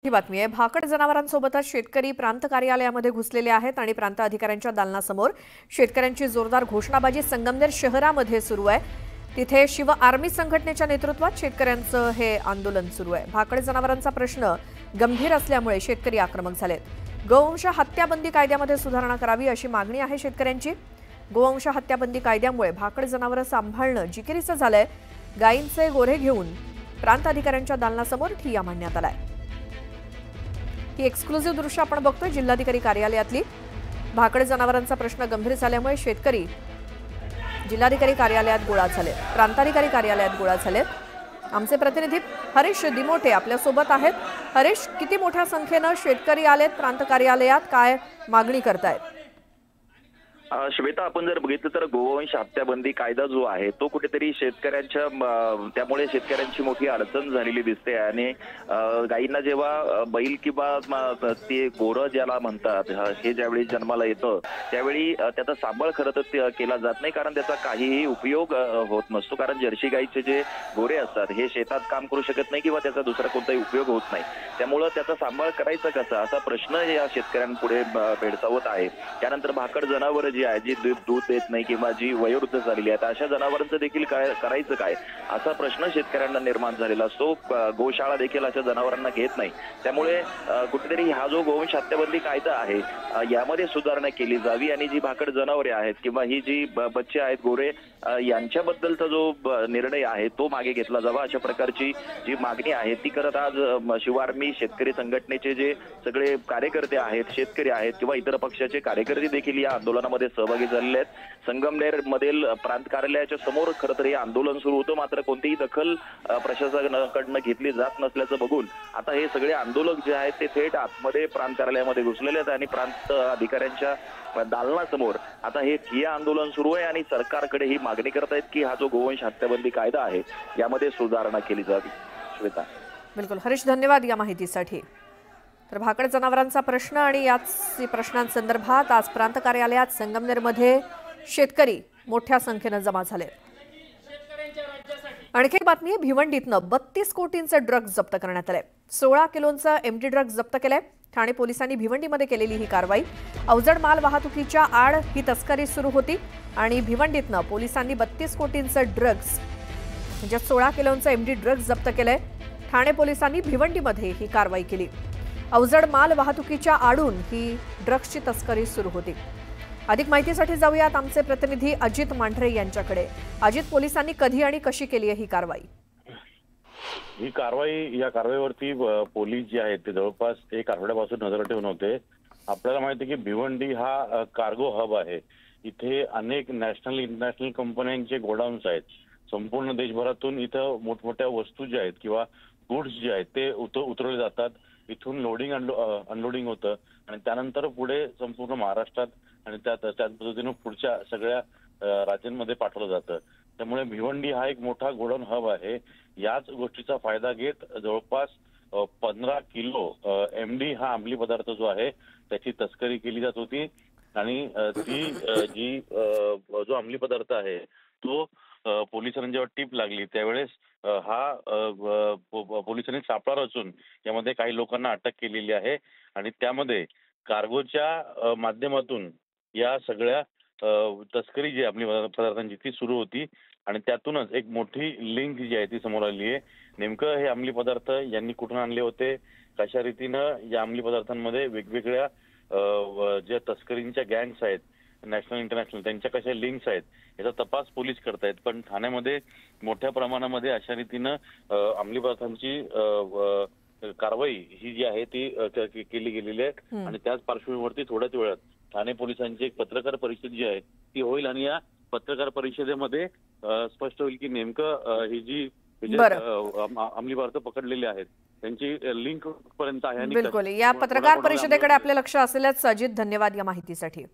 ही बातमी आहे। भाकड जनावरांसोबतच शेतकरी प्रांत कार्यालयामध्ये घुसलेले आहेत आणि प्रांत अधिकाऱ्यांच्या दालनासमोर शेतकऱ्यांची जोरदार घोषणाबाजी संगमनेर शहरामध्ये सुरू आहे। तिथे शिव आर्मी संघटनेच्या नेतृत्वात शेतकऱ्यांचं हे आंदोलन सुरू आहे। भाकड जनावरांचा प्रश्न गंभीर असल्यामुळे शेतकरी आक्रमक झालेत। गोवंश हत्याबंदी कायद्यामध्ये सुधारणा करावी अशी मागणी आहे शेतकऱ्यांची। गोवंश हत्याबंदी कायद्यामुळे भाकड जनावरं सांभाळणं जिकिरीचं झालंय। गायींचे गोरे घेऊन प्रांत अधिकाऱ्यांच्या दालनासमोर ठिय्या मांडण्यात आलाय। ही एक्सक्लुझिव्ह दृश्य आपण बघतोय जिल्हाधिकारी कार्यालयातली। भाकड जनावरांचा प्रश्न गंभीर झाल्यामुळे शेतकरी जिल्हाधिकारी कार्यालयात गोळा झाले, प्रांताधिकारी कार्यालयात गोळा झाले। आमचे प्रतिनिधी हरीश दिमोटे आपल्या सोबत आहेत। हरीश, किती मोठ्या संख्येने शेतकरी आलेत प्रांत कार्यालयात, काय मागणी करतायत? श्वेता, आपण जर बघितलं तर गोवंश हत्याबंदी कायदा जो आहे तो कुठेतरी शेतकऱ्यांच्या त्यामुळे शेतकऱ्यांची मोठी अडचण झालेली दिसते। आणि गायींना जेव्हा बैल किंवा ते गोरं ज्याला म्हणतात हे ज्यावेळी जन्माला येतं त्यावेळी त्याचा सांभाळ खरं तर केला जात नाही, कारण त्याचा काहीही उपयोग होत नसतो। कारण जर्सी गायीचे जे गोरे असतात हे शेतात काम करू शकत नाही किंवा त्याचा दुसरा कोणताही उपयोग होत नाही। त्यामुळे त्याचा सांभाळ करायचा कसा असा प्रश्न या शेतकऱ्यांपुढे भेडसावत आहे। त्यानंतर भाकड जनावर जी दूध देत नाही किंवा जी वयोवृद्ध झालेली आहेत अशा जनावरांचं देखील काय करायचं काय असा प्रश्न शेतकऱ्यांना निर्माण झालेला असतो। गोशाळा देखील अशा जनावरांना घेत नाही। त्यामुळे कुठेतरी हा जो गोवंश हत्याबंदी कायदा आहे यामध्ये सुधारणा केली जावी आणि जी भाकड जनावरे आहेत किंवा ही जी बच्चे आहेत गोरे यांच्याबद्दलचा जो निर्णय आहे तो मागे घेतला जावा अशा प्रकारची जी मागणी आहे ती करत आज शिवआर्मी शेतकरी संघटनेचे जे सगळे कार्यकर्ते आहेत, शेतकरी आहेत किंवा इतर पक्षाचे कार्यकर्ते देखील या आंदोलनामध्ये सहभागी झालेले आहेत। संगमनेर मधील प्रांत कार्यालयाच्या समोर खरं तर हे आंदोलन सुरू होतं, मात्र कोणतीही दखल प्रशासनाकडनं घेतली जात नसल्याचं बघून आता हे सगळे आंदोलक जे आहेत ते थेट आतमध्ये प्रांत कार्यालयामध्ये घुसलेले आहेत आणि प्रांत अधिकाऱ्यांच्या दालनासमोर आता हे ठिय्या आंदोलन सुरू आहे आणि सरकारकडे ही मागणी करत आहेत की हा जो गोवंश हत्याबंदी कायदा आहे यामध्ये सुधारणा केली जावी। श्वेता, बिलकुल हरीश, धन्यवाद या माहितीसाठी। तर भाकड जनावरांचा प्रश्न आणि याच प्रश्नांसंदर्भात आज प्रांत कार्यालयात संगमनेरमध्ये शेतकरी मोठ्या संख्येने जमा झाले। आणखी एक बातमी आहे, भिवंडीतनं 32 कोटींचे ड्रग्ज जप्त करण्यात आले। 16 किलोंचा एमडी ड्रग्ज जप्त केलाय। ठाणे पोलिसांनी भिवंडीमध्ये केलेली ही कारवाई। अवजड माल वाहतुकीच्या आड ही तस्करी सुरू होती आणि भिवंडीतनं पोलिसांनी 32 कोटींचे ड्रग्ज म्हणजे 16 किलोंचा एमडी ड्रग्ज जप्त केलंय। ठाणे पोलिसांनी भिवंडीमध्ये ही कारवाई केली। अवजड माल वाहतुकीच्या आडून ही ड्रग्जची तस्करी सुरू होती। अधिक माहितीसाठी जाऊयात आमचे प्रतिनिधी अजित मांढरे यांच्याकडे। अजित, पोलिसांनी कधी आणि कशी केली आहे ही कारवाई? या कारवाईवरती पोलीस जे आहेत ते जवळपास 1 आठवड्यापासून नजर ठेवून होते। आपल्याला माहिती आहे की भिवंडी हा कार्गो हब आहे। इथे अनेक नॅशनल इंटरनॅशनल कंपन्यांचे गोडाऊन्स आहेत। संपूर्ण देशभरातून इथं मोठमोठ्या वस्तू ज्या आहेत किंवा गुड्स जे आहेत ते उतरवले जातात। इथून लोडिंग अनलोडिंग होतं आणि त्यानंतर पुढे संपूर्ण महाराष्ट्रात आणि त्याच पद्धतीने पुढच्या सगळ्या राज्यांमध्ये पाठवलं जातं। त्यामुळे भिवंडी हा एक मोठा गोडाऊन हब आहे। याच गोष्टीचा फायदा घेत जवळपास 15 किलो एमडी हा अंमली पदार्थ जो आहे त्याची तस्करी केली जात होती आणि ती जो अंमली पदार्थ आहे तो पोलिसांना जेव्हा टीप लागली त्यावेळेस हा पोलिसांनी सापळा रचून यामध्ये काही लोकांना अटक केलेली आहे आणि त्यामध्ये कार्गोच्या माध्यमातून या सगळ्या तस्करी जी अंमली पदार्थांची ती सुरू होती आणि त्यातूनच एक मोठी लिंक जी आहे ती समोर आली आहे। नेमकं हे अंमली पदार्थ यांनी कुठून आणले होते, कशा रीतीनं या अंमली पदार्थांमध्ये वेगवेगळ्या ज्या तस्करींच्या गँग्स आहेत नॅशनल इंटरनॅशनल त्यांच्या कशा लिंक्स आहेत याचा तपास पोलीस करतायत। पण ठाण्यामध्ये मोठ्या प्रमाणामध्ये अशा रीतीनं अंमली पदार्थांची कारवाई ही जी आहे ती केली गेलेली आहे आणि त्याच पार्श्वभूमीवरती थोड्याच वेळात ठाणे पोलिसांची एक पत्रकार परिषद जी आहे ती होईल आणि या पत्रकार परिषदेमध्ये स्पष्ट होईल की नेमकं ही जी अंमली पदार्थ पकडलेले आहेत त्यांची लिंक पर्यंत आहे। बिलकुल, या पत्रकार परिषदेकडे आपले लक्ष असेलच। अजित, धन्यवाद या माहितीसाठी।